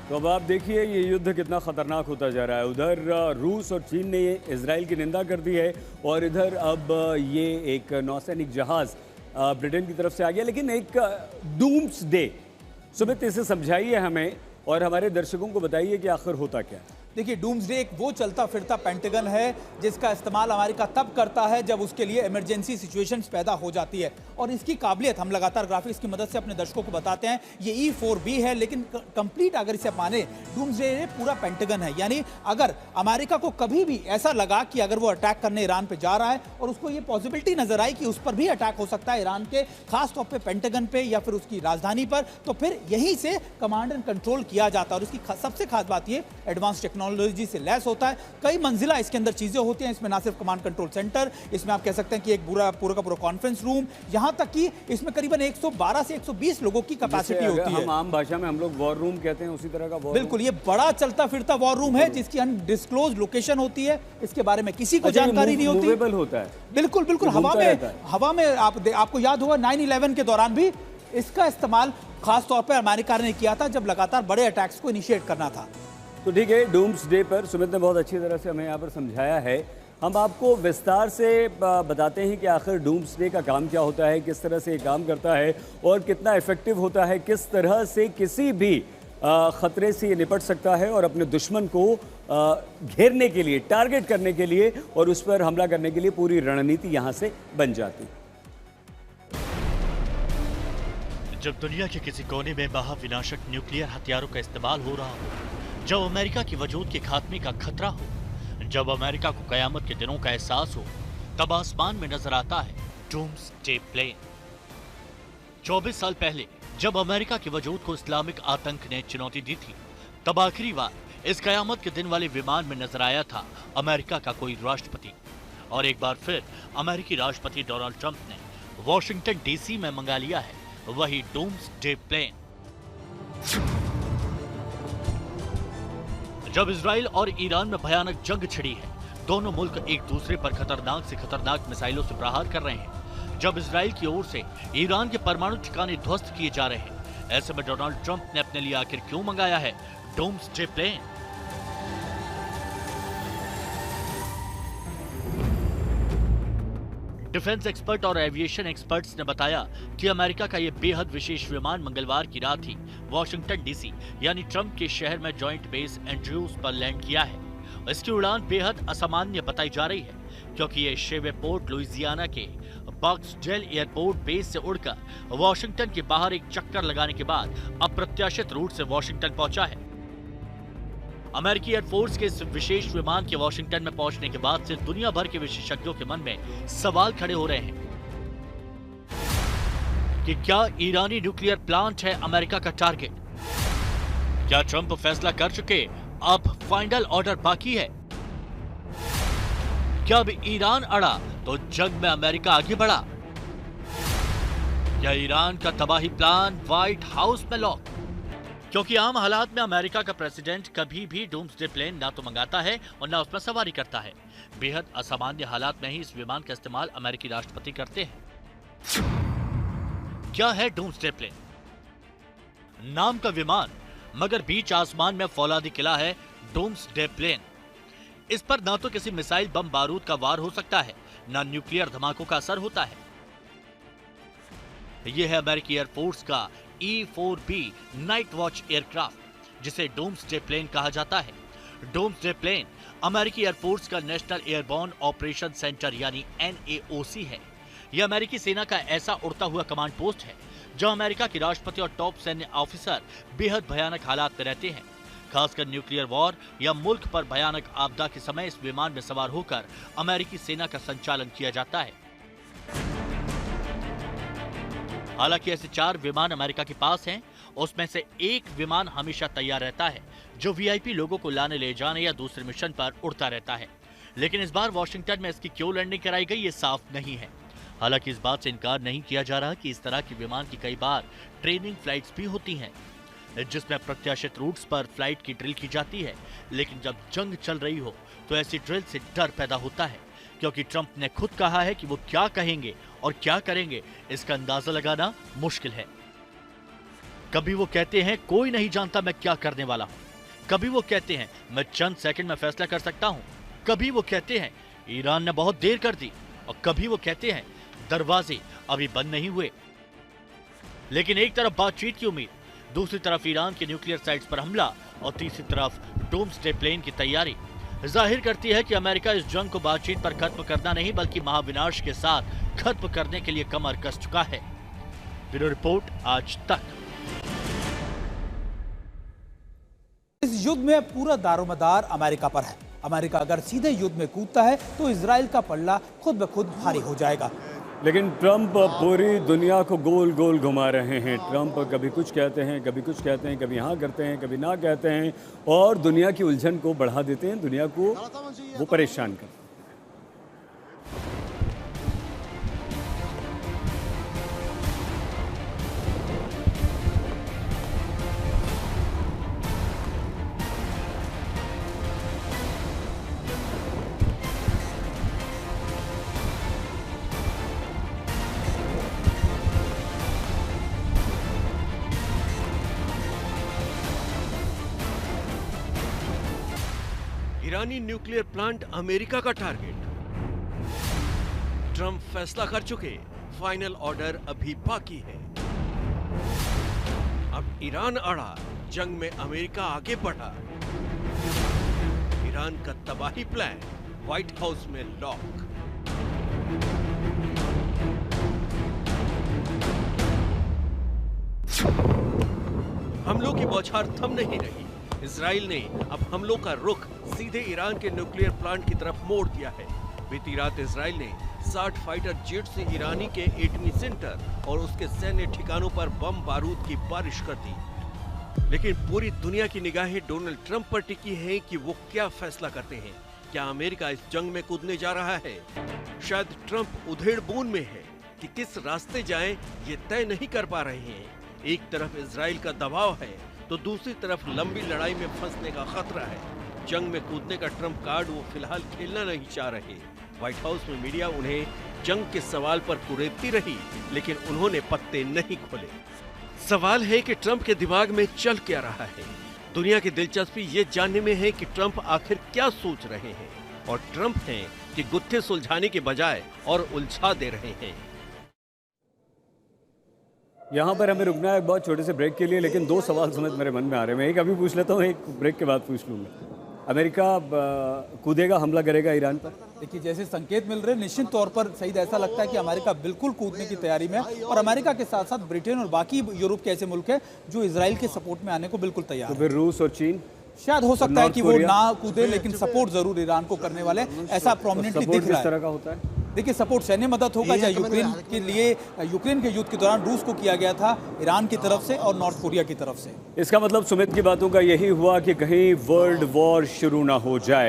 तो अब आप देखिए ये युद्ध कितना खतरनाक होता जा रहा है। उधर रूस और चीन ने इजराइल की निंदा कर दी है और इधर अब ये एक नौसैनिक जहाज ब्रिटेन की तरफ से आ गया। लेकिन एक डूम्स डे, सुमित इसे समझाइए हमें और हमारे दर्शकों को बताइए कि आखिर होता क्या है। देखिए, डूम्सडे एक वो चलता फिरता पेंटागन है जिसका इस्तेमाल अमेरिका तब करता है जब उसके लिए इमरजेंसी सिचुएशंस पैदा हो जाती है। और इसकी काबिलियत हम लगातार ग्राफिक्स की मदद से अपने दर्शकों को बताते हैं। ये E4B है, लेकिन कंप्लीट अगर इसे माने डूम्सडे पूरा पेंटागन है। यानी अगर अमेरिका को कभी भी ऐसा लगा कि अगर वो अटैक करने ईरान पे जा रहा है और उसको ये पॉसिबिलिटी नजर आई कि उस पर भी अटैक हो सकता है ईरान के खासतौर पर पेंटागन पे या फिर उसकी राजधानी पर, तो फिर यहीं से कमांड एंड कंट्रोल किया जाता है। और इसकी सबसे खास बात ये एडवांस टेक्नोलॉजी से लैस होता है। कई मंजिला इसके अंदर चीजें होती हैं। इसमें ना सिर्फ कमांड कंट्रोल सेंटर, इसमें आप कह सकते हैं कि एक पूरा का पूरा कॉन्फ्रेंस रूम, यहां तक कि इसमें करीबन 112 से 120 लोगों की कैपेसिटी होती है। हम आम भाषा में हम लोग वॉर रूम कहते हैं, उसी तरह का वॉर। बिल्कुल, ये बड़ा चलता फिरता वॉर रूम है जिसकी अनडिस्क्लोज लोकेशन होती है। इसके बारे में किसी को जानकारी नहीं होती। मूवेबल होता है। बिल्कुल बिल्कुल, हवा में आपको याद होगा 9/11 के दौरान भी इसका इस्तेमाल खासतौर पर अमेरिका ने किया था जब लगातार बड़े अटैक्स को इनिशिएट करना था। तो ठीक है, डूम्सडे पर सुमित ने बहुत अच्छी तरह से हमें यहाँ पर समझाया है। हम आपको विस्तार से बताते हैं कि आखिर डूम्सडे का काम क्या होता है, किस तरह से ये काम करता है और कितना इफेक्टिव होता है, किस तरह से किसी भी खतरे से ये निपट सकता है और अपने दुश्मन को घेरने के लिए, टारगेट करने के लिए और उस पर हमला करने के लिए पूरी रणनीति यहाँ से बन जाती। जब दुनिया के किसी कोने में महाविनाशक न्यूक्लियर हथियारों का इस्तेमाल हो रहा हो, जब अमेरिका की वजूद के खात्मे का खतरा हो, जब अमेरिका को कयामत के दिनों का एहसास हो, तब आसमान में नजर आता है डूम्सडे प्लेन। 24 साल पहले जब अमेरिका के वजूद को इस्लामिक आतंक ने चुनौती दी थी, तब आखिरी बार इस कयामत के दिन वाले विमान में नजर आया था अमेरिका का कोई राष्ट्रपति। और एक बार फिर अमेरिकी राष्ट्रपति डोनाल्ड ट्रंप ने वॉशिंगटन DC में मंगा लिया है वही डूम्सडे प्लेन। जब इजराइल और ईरान में भयानक जंग छिड़ी है, दोनों मुल्क एक दूसरे पर खतरनाक से खतरनाक मिसाइलों से प्रहार कर रहे हैं। जब इजराइल की ओर से ईरान के परमाणु ठिकाने ध्वस्त किए जा रहे हैं, ऐसे में डोनाल्ड ट्रंप ने अपने लिए आखिर क्यों मंगाया है डूम्सडे प्लेन? डिफेंस एक्सपर्ट और एविएशन एक्सपर्ट्स ने बताया कि अमेरिका का यह बेहद विशेष विमान मंगलवार की रात ही वॉशिंगटन DC यानी ट्रंप के शहर में जॉइंट बेस एंड्रयूज पर लैंड किया है। इसकी उड़ान बेहद असामान्य बताई जा रही है क्योंकि ये शेवेपोर्ट लुइसियाना के बॉक्सडेल एयरपोर्ट बेस से उड़कर वॉशिंगटन के बाहर एक चक्कर लगाने के बाद अप्रत्याशित रूट से वॉशिंगटन पहुंचा है। अमेरिकी एयरफोर्स के इस विशेष विमान के वॉशिंगटन में पहुंचने के बाद से दुनिया भर के विशेषज्ञों के मन में सवाल खड़े हो रहे हैं कि क्या ईरानी न्यूक्लियर प्लांट है अमेरिका का टारगेट? क्या ट्रंप फैसला कर चुके, अब फाइनल ऑर्डर बाकी है? क्या अब ईरान अड़ा तो जंग में अमेरिका आगे बढ़ा? क्या ईरान का तबाही प्लान व्हाइट हाउस में लॉक? क्योंकि आम हालात में अमेरिका का प्रेसिडेंट कभी भी डूम्सडे प्लेन ना तो मंगाता है और ना उसमें सवारी करता है। बेहद असामान्य हालात में ही इस विमान का इस्तेमाल अमेरिकी राष्ट्रपति करते हैं। क्या है डूम्सडे प्लेन? नाम का विमान मगर बीच आसमान में फौलादी किला है डूम्सडे प्लेन। इस पर ना तो किसी मिसाइल बम बारूद का वार हो सकता है, ना न्यूक्लियर धमाकों का असर होता है। यह है अमेरिकी एयरफोर्स का E4B नाइट वॉच एयरक्राफ्ट, जिसे डूम्सडे प्लेन कहा जाता है। डूम्सडे प्लेन अमेरिकी एयरफोर्स का नेशनल एयरबोर्न ऑपरेशन सेंटर यानी NAOC है। यह अमेरिकी सेना का ऐसा उड़ता हुआ कमांड पोस्ट है जहां अमेरिका के राष्ट्रपति और टॉप सैन्य ऑफिसर बेहद भयानक हालात में रहते हैं। खासकर न्यूक्लियर वॉर या मुल्क पर भयानक आपदा के समय इस विमान में सवार होकर अमेरिकी सेना का संचालन किया जाता है। हालांकि ऐसे 4 विमान अमेरिका के पास हैं, उसमें से एक विमान हमेशा तैयार रहता है जो VIP लोगों को लाने ले जाने या दूसरे मिशन पर उड़ता रहता है। लेकिन इस बार वॉशिंगटन में इसकी क्यों लैंडिंग कराई गई ये साफ नहीं है। हालांकि इस बात से इनकार नहीं किया जा रहा कि इस तरह के विमान की कई बार ट्रेनिंग फ्लाइट्स भी होती हैं जिसमें प्रत्याशित रूट्स पर फ्लाइट की ड्रिल की जाती है। लेकिन जब जंग चल रही हो तो ऐसी ड्रिल से डर पैदा होता है क्योंकि ट्रंप ने खुद कहा है कि वो क्या कहेंगे और क्या करेंगे इसका अंदाजा लगाना मुश्किल है। कभी वो कहते हैं कोई नहीं जानता मैं क्या करने वाला हूं, कभी वो कहते हैं मैं चंद सेकंड में फैसला कर सकता हूं, कभी वो कहते हैं ईरान ने बहुत देर कर दी, और कभी वो कहते हैं दरवाजे अभी बंद नहीं हुए। लेकिन एक तरफ बातचीत की उम्मीद, दूसरी तरफ ईरान के न्यूक्लियर साइट्स पर हमला और तीसरी तरफ डूम्सडे प्लेन की तैयारी जाहिर करती है कि अमेरिका इस जंग को बातचीत पर खत्म करना नहीं बल्कि महाविनाश के साथ खत्म करने के लिए कमर कस चुका है। ब्यूरो रिपोर्ट आज तक। इस युद्ध में पूरा दारोमदार अमेरिका पर है। अमेरिका अगर सीधे युद्ध में कूदता है तो इजराइल का पल्ला खुद ब खुद भारी हो जाएगा। लेकिन ट्रंप पूरी दुनिया को गोल गोल घुमा रहे हैं। ट्रंप कभी कुछ कहते हैं, कभी कुछ कहते हैं, कभी हाँ करते हैं, कभी ना कहते हैं, और दुनिया की उलझन को बढ़ा देते हैं, दुनिया को वो परेशान करते हैं। ईरानी न्यूक्लियर प्लांट अमेरिका का टारगेट। ट्रंप फैसला कर चुके, फाइनल ऑर्डर अभी बाकी है। अब ईरान अड़ा, जंग में अमेरिका आगे बढ़ा। ईरान का तबाही प्लान व्हाइट हाउस में लॉक। हमलों की बौछार थम नहीं रही। इजराइल ने अब हमलों का रुख सीधे ईरान के न्यूक्लियर प्लांट की तरफ मोड़ दिया है। बीती रात इजराइल ने 60 फाइटर जेट से ईरानी के एटमी सेंटर और उसके सैन्य ठिकानों पर बम बारूद की बारिश कर दी। लेकिन पूरी दुनिया की निगाहें डोनाल्ड ट्रंप पर टिकी हैं कि वो क्या फैसला करते हैं। क्या अमेरिका इस जंग में कूदने जा रहा है? शायद ट्रंप उधेड़-बुन में है कि किस रास्ते जाएं ये तय नहीं कर पा रहे हैं। एक तरफ इजराइल का दबाव है तो दूसरी तरफ लंबी लड़ाई में फंसने का खतरा है। जंग में कूदने का ट्रंप कार्ड वो फिलहाल खेलना नहीं चाह रहे। व्हाइट हाउस में मीडिया उन्हें जंग के सवाल पर कुरेदती रही, लेकिन उन्होंने पत्ते नहीं खोले। सवाल है कि ट्रंप के दिमाग में चल क्या रहा है। दुनिया की दिलचस्पी ये जानने में है कि ट्रंप आखिर क्या सोच रहे हैं, और ट्रंप हैं कि गुत्थे सुलझाने के बजाय और उलझा दे रहे हैं। यहाँ पर हमें रुकना है एक बहुत छोटे से ब्रेक के लिए, लेकिन दो सवाल समेत मेरे मन में आ रहे हैं। मैं एक अभी पूछ लेता हूँ, एक ब्रेक के बाद पूछ लूँगा। अमेरिका कूदेगा, हमला करेगा ईरान पर? देखिए, जैसे संकेत मिल रहे हैं निश्चित तौर पर सईद ऐसा लगता है कि अमेरिका बिल्कुल कूदने की तैयारी में है, और अमेरिका के साथ साथ ब्रिटेन और बाकी यूरोप के ऐसे मुल्क हैं जो इजराइल के सपोर्ट में आने को बिल्कुल तैयार तो हैं। फिर रूस और चीन शायद हो सकता है कि वो ना कूदे, लेकिन सपोर्ट जरूर ईरान को करने वाले, ऐसा प्रोमिनेंटली दिख रहा है। तरह का होता है? देखिए, सपोर्ट सैन्य मदद होगा, या यूक्रेन के लिए यूक्रेन के युद्ध के दौरान रूस को किया गया था ईरान की तरफ से और नॉर्थ कोरिया की तरफ से। इसका मतलब सुमित की बातों का यही हुआ कि कहीं वर्ल्ड वॉर शुरू ना हो जाए।